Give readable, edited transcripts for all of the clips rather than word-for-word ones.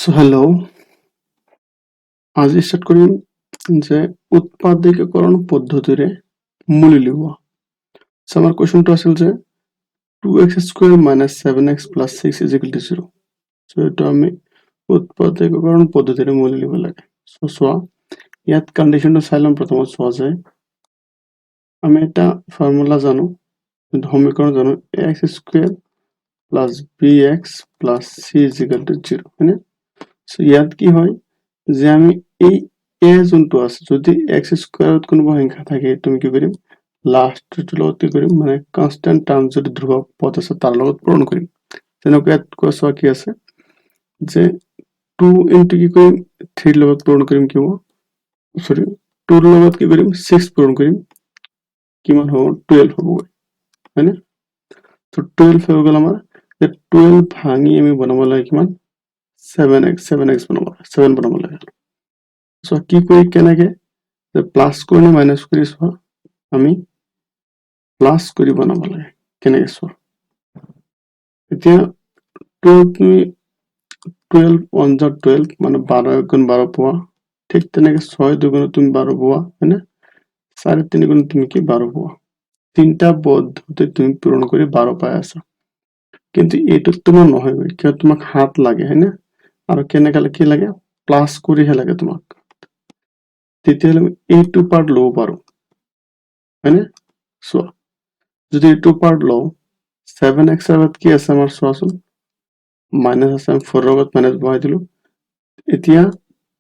So hello, আজি start কৰিম যে উৎপাদকীকৰণ পদ্ধতিৰে মূল উলিওৱা। সো আমাৰ কুৱেশ্যনটো আছিল যে 2x² - 7x + 6 = 0। সো এইটো আমি উৎপাদকীকৰণ পদ্ধতিৰে মূল উলিয়াব লাগে। সো চোৱা, ইয়াত কণ্ডিশ্যনটো চাই ল'ম। প্ৰথমত চোৱা যে আমি এটা ফৰ্মুলা জানো, সমীকৰণ জানো, ax² + bx + c = 0, হয়নে? সো ইয়াত কি হয় যে আমি এই a যোনটো আছে, যদি x² কোনোবা সংখ্যা থাকে, তুমি কি কৰিম, লাষ্টটোৰ লগত কি কৰিম, মানে কনষ্টেন্ট টাৰ্ম যদি ধ্ৰুৱক পদ আছে তাৰ লগত পূৰণ কৰিম। তেনেকৈ ইয়াত চোৱা কি আছে যে 2 * কি কৰিম, 3 লগত পূৰণ কৰিম, কি হ'ব, সৰি 2 লগত কি কৰিম, 6 পূৰণ কৰিম, কিমান হ'ব, 12 হ'ব, হয়নে? তো 12 হৈ গ'ল আমাৰ। 12 ভাঙি আমি বনাব লাগে কিমান, 7x বনাব লাগে। সো কি কৰি কেনেকে প্লাস কৰি নে মাইনাস কৰি, চোৱা আমি প্লাস কৰি বনাব লাগে। কেনেকে চোৱা, এতিয়া 12 তুমি 12 1 * 12 মানে 12 × 12 পোৱা। ঠিক তেনেকে 6 × 2 তুমি 12 পোৱা, হয়নে? 4 × 3 তুমি কি 12 পোৱা। তিনটা পদ্ধতি তুমি পূৰণ কৰি 12 পাই আছা। কিন্তু এইটোত তোমাৰ নহয়, কিয়, তোমাক হাত লাগে, হয়নে? আৰু কেনেকে কি লাগে, প্লাস কৰিহে লাগে তোমাক। তেতিয়াহ'লে আমি এইটো পাৰ্ট ল'ব পাৰো, হয়নে? চোৱা, যদি এইটো পাৰ্ট লওঁ, 7x আগত কি আছে আমাৰ, চোৱাচোন, মাইনাছ আছে, আমি 4 আগত মাইনাছ বহাই দিলো। এতিয়া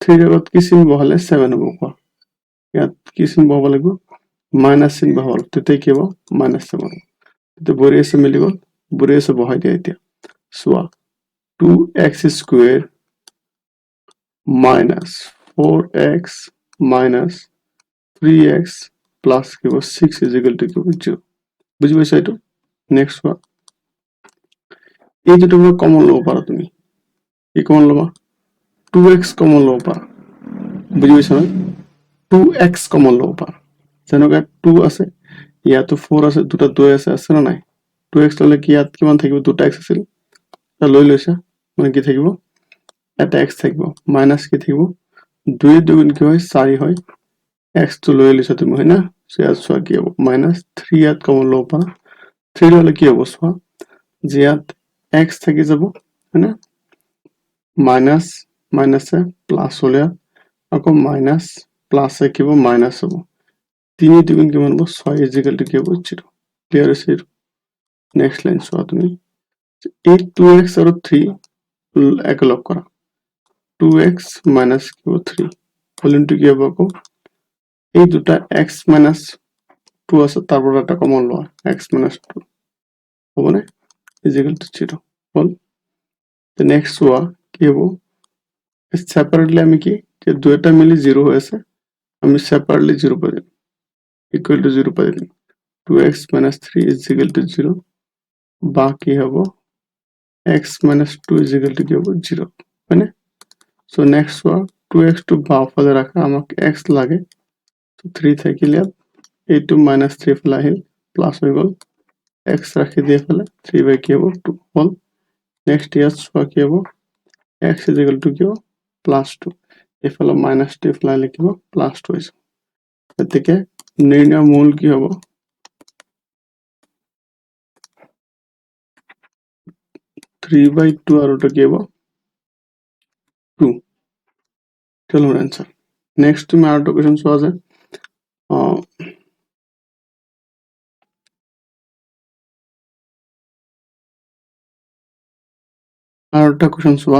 3 আগত কি চিন বহালে 7 হ'ব, কোৱা। ইয়াত কি চিন বহাব লাগিব, মাইনাছ চিন বহাব। তেতিয়া কি হ'ব, -7 হ'ব। তেতিয়া বঢ়িয়া আছে, মিলি গ'ল, বঢ়িয়া আছে, বহাই দিয়া। এতিয়া চোৱা, 2x² - 4x - 3x প্লাস কি হ'ব, 6 = 0। বুঝি পাইছা এইটো? নেক্সট চোৱা, এই দুটো কমন ল'ব পাৰা তুমি। কি কমন ল'বা, 2x কমন ল'ব পাৰা। বুঝি পাইছা নহয়? 2x কমন ল'ব পাৰা। যেনেকৈ 2 আছে, ইয়াতো 4 আছে, দুটা 2 আছে না নাই? 2x ল'লে কি ইয়াত কিমান থাকিব, দুটা x আছিল, লৈ লৈছা, মানে কি থাকিব, এটা x থাকিব, মাইনাছ কি থাকিব, 2 × 2 কি হয়, 4 হয়, x টো লৈ লৈছা তুমি, হয় না? ইয়াত চোৱা কি হ'ব, -3 ইয়াত কমন ল'ব পাৰা। 3 ল'লে কি হ'ব, চোৱা যে ইয়াত x থাকি যাব, হয় না? মাইনাছ মাইনাছে প্লাস হ'লে আকৌ মাইনাছ প্লাছে কি হ'ব, মাইনাছ হ'ব। 3 × 2 কিমান হ'ব, 6 = কি হ'ব, 0। ক্লিয়াৰ হৈছে এইটো? নেক্সট লাইন চোৱা তুমি, এই 2x আৰু 3 একেলগ কৰা, 2x - কি হ'ব, 3 ভলিউমটো কি হ'ব, আকৌ এই দুটা x - 2 আছে, তাৰ পৰা এটা কমন লোৱা, x - 2 হ'বনে, = 0 হ'ল। নেক্সট চোৱা কি হ'ব, সেপাৰেটলি আমি কি, দুইটা মিলি 0 হৈ আছে, আমি সেপাৰেটলি 0 পাই দিম, = 0 পাই দিম। 2x - 3 = 0, বা কি হ'ব, x - 2 = কি হ'ব, 0, হয়নে? সো নেক্সট চোৱা, 2x টো বাওঁফালে ৰাখা, আমাক x লাগে, 3 থাকিলে এইটো -3 ফালে আহিল, প্লাস হৈ গ'ল, x ৰাখি দিয়ে ফালে, 3 কি হ'ব, 2 হ'ল। নেক্সট ইয়াত চোৱা কি হ'ব, x = কি হ'ব, +2, এইফালে -2 এইফালে আহিলে কি হ'ব, +2 হৈছে। গতিকে নিৰ্ণয় মূল কি হ'ব, 3/2 আৰু এটা কি হ'ব, 2। চলো आंसर। नेक्स्ट में आर क्वेश्चन सो আছে আর একটা क्वेश्चन সো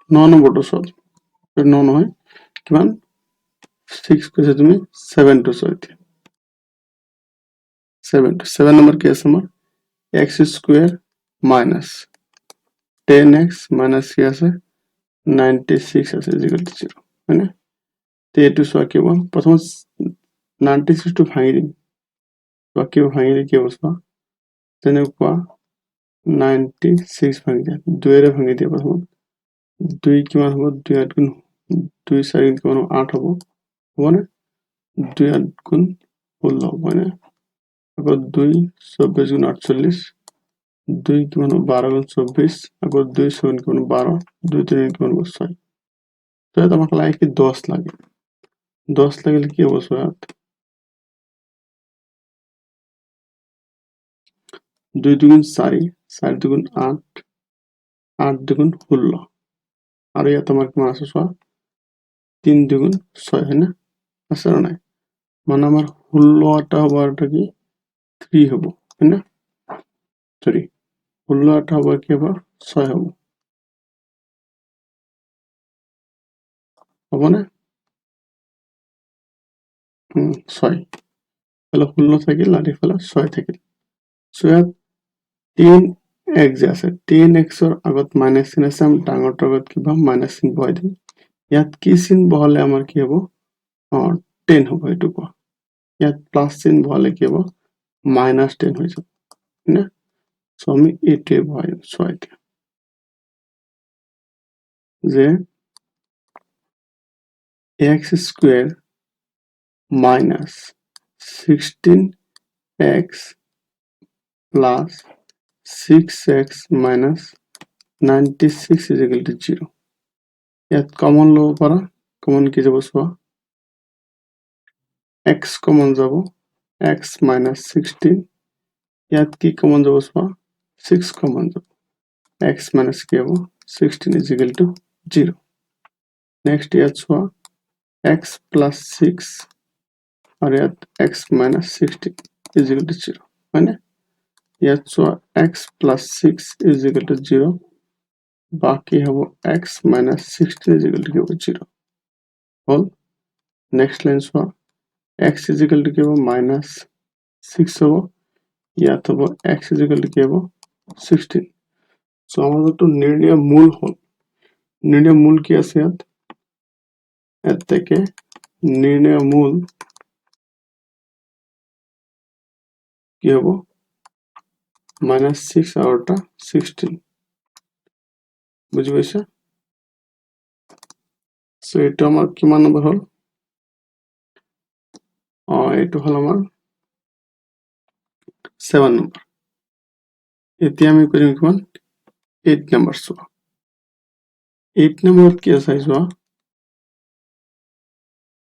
ন নম্বৰটো সব 9 নহয় কিমান 6 কৈছে তুমি 7 টো সো 7 নম্বর কি আছে আমার x² - 10x - কি আছে 96 আছে = 0 মানে তে এটো সো কি হ'ব প্ৰথম 96 ভাঙি দিম বাকী ভাঙি দি কি হ'ব চোৱা তেনেকুৱা 96 ভাঙি দিয়া 2ৰে ভাঙি দিয়া প্ৰথমত 2 কিমান হ'ব 2 8 গুণ 2 4 কিমান হ'ব 8 হ'ব হ'বনে 2 8 গুণ 16 হয়নে আকৌ 2 24 গুণ 48 2 কিমান হ'ব 12 গুণ 24 আকৌ 2 7 কিমান 12 2 3 কিমান হ'ব 6 তো এটা আমাক লাগে কি 10 লাগে 10 লাগিলে কি হ'ব চোৱা 2 দুগুণ 4 4 দুগুণ 8 8 দুগুণ 16 আৰ ইয়াত আমাৰ কিমান আছে চোৱা 3 দুগুণ 6 হয় না আছে না নাই মানে আমার 16টা হ'ব আর এটা কি 3 হ'ব হয় না সরি 16টা হ'ব কি হ'ব 6 হ'ব হ'ব না 6 তাহলে 16 থাকিল আর এফালে 6 থাকিল সো ইয়াত 10x যে আছে 10xৰ আগত মাইনাস চিন আছে আমি ডাঙৰটোৰ আগত কিবা মাইনাস চিন বহাই দিম ইয়াত কি চিন বহালে আমাৰ কি হ'ব 10 হ'ব এইটো কোৱা ইয়াত প্লাস চিন বহালে কি হ'ব -10 হৈ যাব না সো আমি এইটোৱে বহাই দিম সো এতিয়া যে x square minus 16x plus 6x minus 96 is equal to 0 ইয়াত কমন লব পাৰা কমন কি যাব চোৱা x কমন যাব x minus 16 ইয়াত কি কমন যাব চোৱা 6 কমন যাব x minus কি হ'ব 16 is equal to 0 next ইয়াত চোৱা x plus 6 আর ইয়াত x minus 16 is equal to 0 মানে ইয়াত চোৱা x plus 6 is equal to 0 বাকি হ'ব x minus 16 is equal to কি হ'ব 0 হল next line চোৱা x is equal to কি হ'ব minus 6 হ'ব ইয়াত হ'ব x is equal to কি হ'ব 16 সো আমাদের তো নির্ণয় মূল হল নির্ণয় মূল কি আছে এর থেকে নির্ণয় মূল কি হবে -6 আর ওটা 16 বুঝি পাইছা সো এটা আমার কিমান নম্বর হল এটা হল আমার 7 নম্বর এতিয়া আমি কৰিম কিমান 8 নম্বৰ চোৱা 8 নম্বৰত কি আছে চোৱা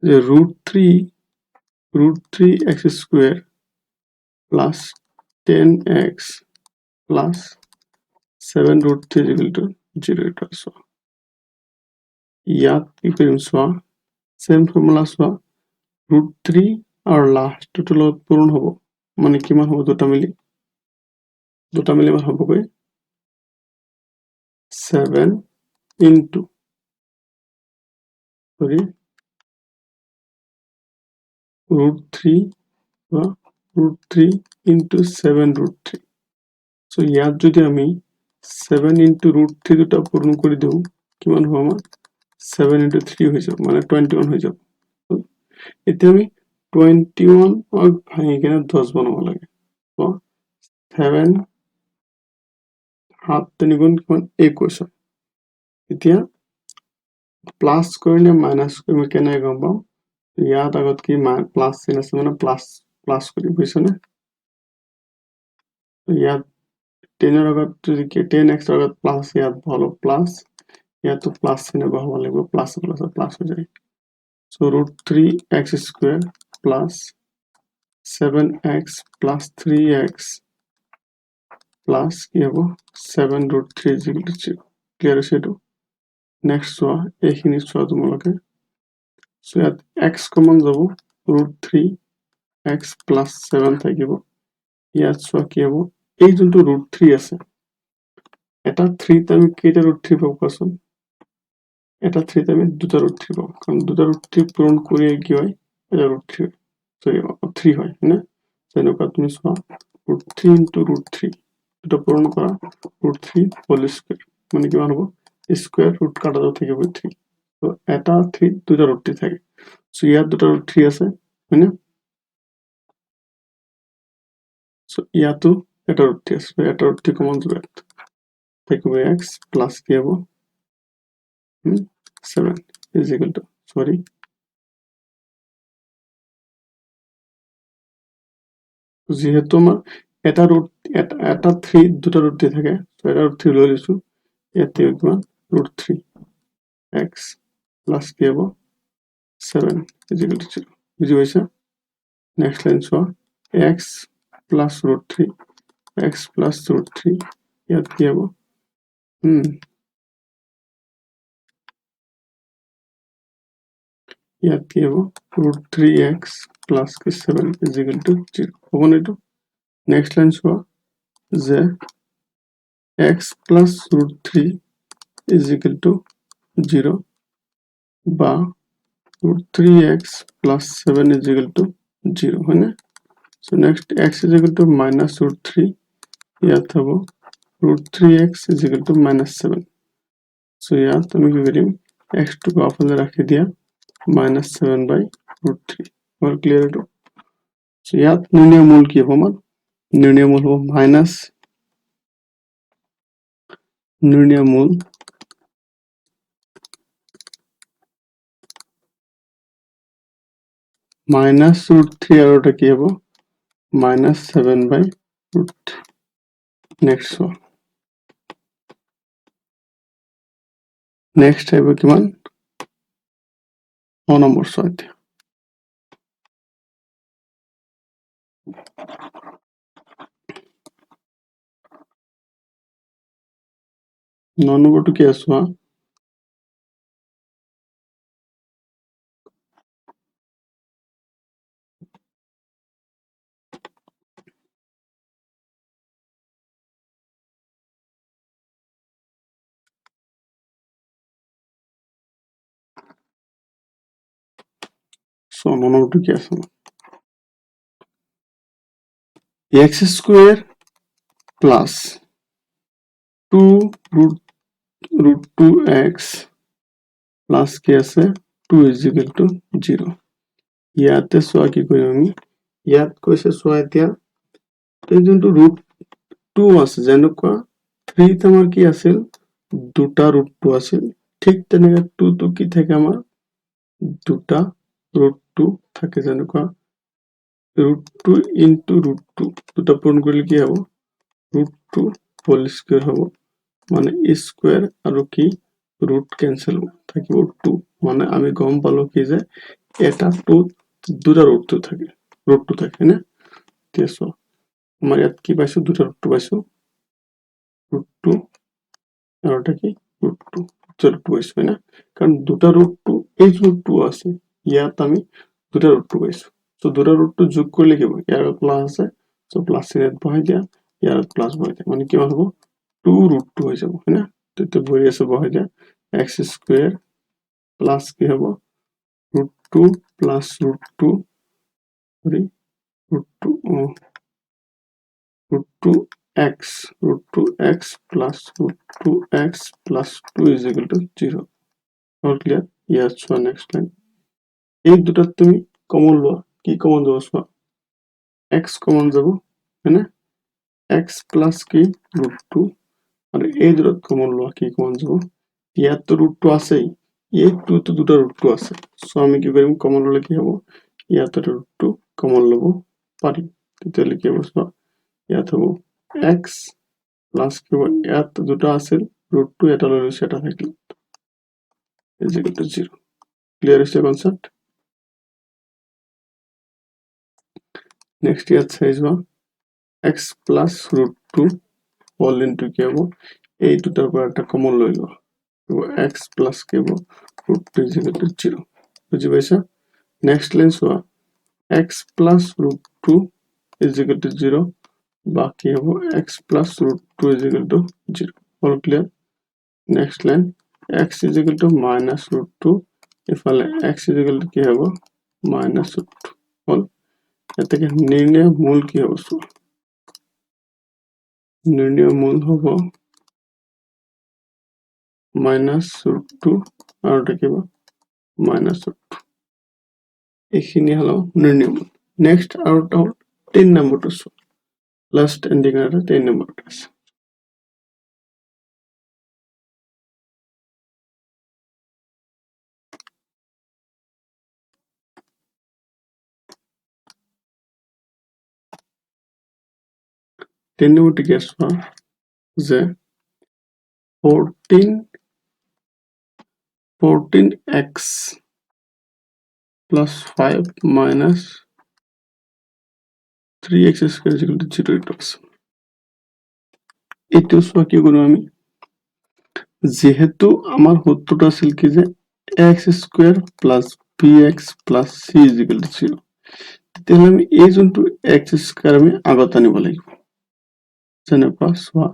যে √3 x square plus 10x plus 7√3 is equal to 0 এটা চোৱা ইয়াত কি কৰিম চোৱা সেম ফৰ্মুলা চোৱা √3 আৰু লাষ্টটো লগত পূৰণ হ'ব মানে কিমান হ'ব দুটা মিলি মান হ'বগৈ 7 into √3 বা √3 into 7√3 সো ইয়াত যদি আমি 7 into √3 দুটা পূরণ করে দেব কিমান হ'ব আমাৰ 7 into 3 হৈ যাব মানে 21 হৈ যাব এতিয়া আমি 21 ভাঙি কেনে 10 বনাব লাগে তো 7 7 3 গুণ কিমান 21 এতিয়া প্লাস কৰি নে মাইনাস কৰি মই কেনে গম পাম ইয়াত আগত কি প্লাস চিন আছে মানে প্লাস কৰি বুজিছনে ইয়াত 10 এর আগত যদি কি 10x এর আগত প্লাস ইয়াত ভালো প্লাস ইয়াতো প্লাস চিহ্ন বহাব লাগিব প্লাস প্লাস হৈ যায় so √3x square plus 7x plus 3x plus কি হ'ব 7√3 is equal to 0 ক্লিয়ার আছে এটো নেক্সট চোৱা এইখিনি চোৱা তোমালোকে সো ইয়াত x কমন যাব √3x প্লাস 7 থাকিব ইয়াত চোৱা কি হ'ব এই যোনটো √3 আছে এটা 3 তে আমি কেইটা √3 পাব কোৱাচোন এটা 3 তে আমি দুটা √3 পাব কারণ দুটা √3 পূরণ করে কি হয় এটা √3 সরি 3 হয় না তেনেকুৱা তুমি চোৱা √3 into √3 এটা পূরণ করা √3 হোল স্কয়ার মানে কিমান হ'ব স্কয়ার রুট কাটা দাও থেকে 3 তো এটা 3 দুটা √3 থাকে সো ইয়াত দুটা √3 আছে হয় না সো ইয়াতো এটা ৰুট 3 আছে এটা ৰুট 3 কমন যাব ইয়াত থাকিব x প্লাস কি হ'ব 7 is equal to sorry যেহেতু আমার এটা ৰুট এটা 3 দুটা ৰুট দিয়ে থাকে সো এটা ৰুট 3 লৈ লৈছো ইয়াতে কিমান ৰুট 3 x প্লাস কি হ'ব 7 is equal to 0 বুঝি পাইছা নেক্সট লাইন চোৱা x plus root 3 x plus root 3 ইয়াত কি হ'ব ইয়াত কি হ'ব root 3x plus 7 is equal to 0 হ'ব না এইটো নেক্সট লাইন চোৱা যে x plus root 3 is equal to 0 বা root 3x plus 7 is equal to 0 হয় না so next x is equal to minus root 3 ইয়াত হ'ব root 3x is equal to minus 7 so ইয়াত আমি কি কৰিম x to অফলে ৰাখি দিয়া minus 7 by root 3 all clear to so ইয়াত নিৰ্ণয় মূল কি হ'ব আমাৰ নিৰ্ণয় মূল হ'ব নিৰ্ণয় মূল minus root 3 আৰু এটা কি হ'ব minus 7 by root 3 next one next আহিব কিমান 9 নম্বৰ ছয়ত 9 নম্বৰটো কি আছে চোৱা so 9 নম্বৰটো কি আছে x square plus 2 root 2x plus কি আছে 2 is equal to 0 ইয়াতে চোৱা কি কৰিম আমি ইয়াত কৈছে চোৱা এতিয়া এই যোনটো root 2 আছে যেনেকুৱা 3 ত আমাৰ কি আছিল দুটা root 2 আছিল ঠিক তেনেকৈ 2 টো কি থাকে আমাৰ দুটা root 2 থাকে যেনেকুৱা root 2 into root 2 দুটা পূৰণ কৰিলে কি হ'ব root 2 whole square হ'ব মানে square আৰু কি root cancel থাকিব 2 মানে আমি গম পালো কি যে এটা 2 দুটা root 2 থাকে না তেছো আমাৰ ইয়াত কি পাইছো দুটা root 2 পাইছো root 2 আৰু এটা কি root 2 চলো 2 পাইছো না কারণ দুটা root 2 এই root 2 আছে ইয়াত আমি দুটা root 2 পাইছো তো দুটা root 2 যোগ করলে কি হবে ইয়ার প্লাস আছে তো প্লাস এর বহাই দিয়া ইয়ার প্লাস বহাই দিয়া মানে কি হবে 2 root 2 হয়ে যাবে না তো বই আছে বহাই দিয়া x স্কয়ার প্লাস কি হবে root 2 plus root 2 sorry root 2 root 2x root 2x plus root 2x plus 2 is equal to 0 all clear yes so next line এই দুটা তুমি কমন লও কি কমন যাব সো x কমন যাব মানে x plus কি root 2 আর এই দুটা কমন লও কি কমন যাব ইয়াত তো root 2 আছেই এই 2 তো দুটা root 2 আছে সো আমি কি করিম কমন ললে কি হবে ইয়াত root 2 কমন লব পারি তাহলে কি হবে ইয়াত হবে x প্লাস কি হবে ইয়াত দুটো আছে root 2 এটা ললে সেটা থাকলো is equal to 0 clear is the concept next ইয়াত সাইজ বা x plus root 2 all into কি হবে এই দুটার পর একটা কমন লইল x plus কি হবে root 2 is equal to 0 বুঝি পাইছা next line soya x plus root 2 is equal to 0 বাকি হবে x plus root 2 is equal to 0 all clear next line x is equal to minus root 2 ইফালে x is equal to কি হবে minus root 2 all এর থেকে নির্ণয় মূল কি হবে নির্ণয় মূল হবে minus root 2 আর এটা কি হবে minus root 2 এইখিনি হলো নির্ণয় মূল নেক্সট আর একটা হল 3 নম্বরটা লাস্ট এন্ডিং এর 3 নম্বরটা আছে। তিন নম্বরটি কি আসবে যে 14x plus 5 minus 3x square is equal to 0 এটা আছে। এটা কি করব আমি, যেহেতু আমার সূত্রটা ছিল কি যে x square plus bx plus c is equal to 0, তাহলে আমি এই যোনটো x স্কয়ার আমি আগত আনিব লাগিব, যেনেকুৱা চোৱা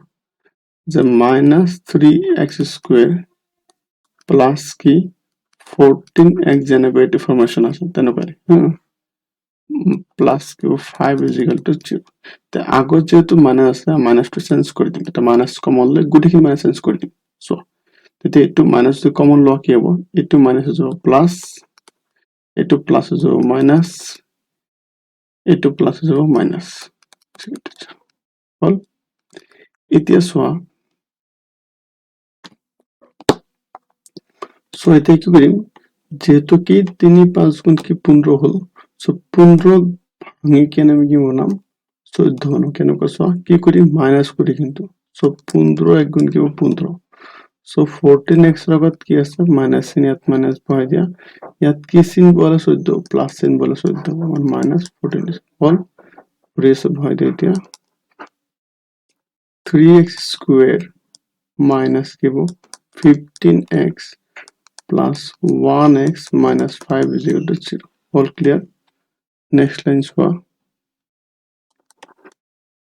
যে মাইনাস 3x স্কয়াৰ প্লাস কি 14x যেনেকুৱা এইটো ফৰ্মেশ্যন আছে তেনেকুৱাই plus Q 5 is equal to 0, তে আগত যেহেতু মাইনাস আছে মাইনাসটো চেঞ্জ কৰি দিম, এটা মাইনাস কমন লৈ গোটেইখিনি মাইনাস চেঞ্জ কৰি দিম। সো তেতিয়া এইটো মাইনাস যদি কমন লোৱা কি হ'ব, এইটো মাইনাস হৈ যাব প্লাস, এইটো প্লাস হৈ যাব মাইনাস, এইটো প্লাস হৈ যাব মাইনাস, হল। এতিয়া চোৱা সো এতিয়া কি কৰিম, যেহেতু কি 3 5 গুণ কি 15 হল, সো 15 ভাঙি কেনে আমি কি বনাম 14 বানাম, কেনেকুৱা চোৱা কি কৰিম মাইনাস কৰি, কিন্তু সো 15 এক গুণ কি 15, সো 14x লগত কি আছে মাইনাস চিন, ইয়াত মাইনাস বহাই দিয়া, ইয়াত কি চিন বলে 14 প্লাস চিন বলে 14 মানে মাইনাস 14 হল। রেস বহাই দিয়া এতিয়া 3x স্কয়ার মাইনাস কি 15x plus 1x minus 5 is equal to 0. All clear? Next line চোৱা,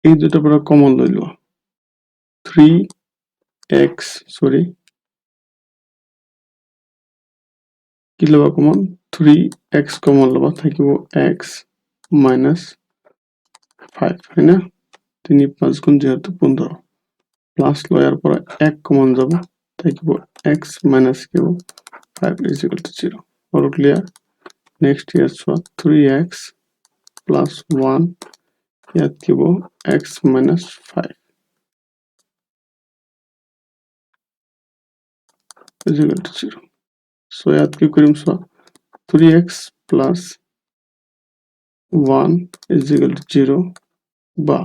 এই দুটা পৰা কমন লৈ লোৱা 3x sorry কি লবা কমন 3x কমন লবা, থাকিব x minus 5 হয় না, 3 5 গুণ যেহেতু 15 প্লাস লয়ার পৰা 1 কমন যাব, থাকিব x minus কি 5 is equal to 0. All clear? Next here চোৱা 3x plus 1 ইয়াত কি হ'ব x minus 5 is equal to 0. So ইয়াত কি কৰিম চোৱা 3x plus 1 is equal to 0 বা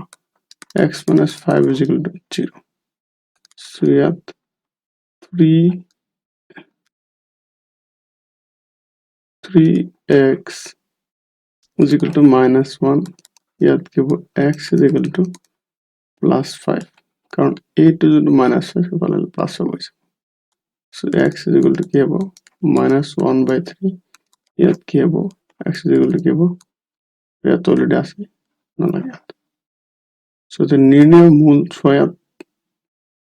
x minus 5 is equal to 0. So ইয়াত 3x is equal to minus 1, ইয়াত কি হ'ব x is equal to plus 5, কারণ এইটো যদি মাইনাস হয় সেফালে প্লাস হ'ব। So x is equal to কি হ'ব minus 1 by 3, ইয়াত কি হ'ব x is equal to কি হ'ব, ইয়াত অলরেডি আছে নালাগে ইয়াত। So the নির্ণয় মূল ছয়াত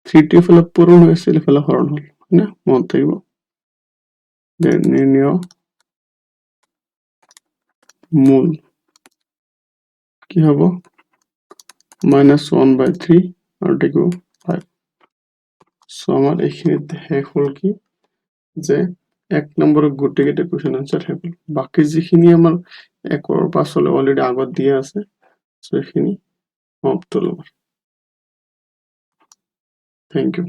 3টি ফেলে পূরণ হয়েছিল, ফেলে হরণ হল না, মন থাকব নির্ণয় মূল কি হব -1 by 3 আর এটা কি 5। সো আমার এখানে শেষ হল কি যে 1 নম্বরের গোটেইকেইটা কোয়েশ্চন আনসার শেষ হল, বাকি যিখিনি আমার 1 পাছলে অলরেডি আগত দিয়া আছে সো এখিনি সমাপ্ত হল। Thank U.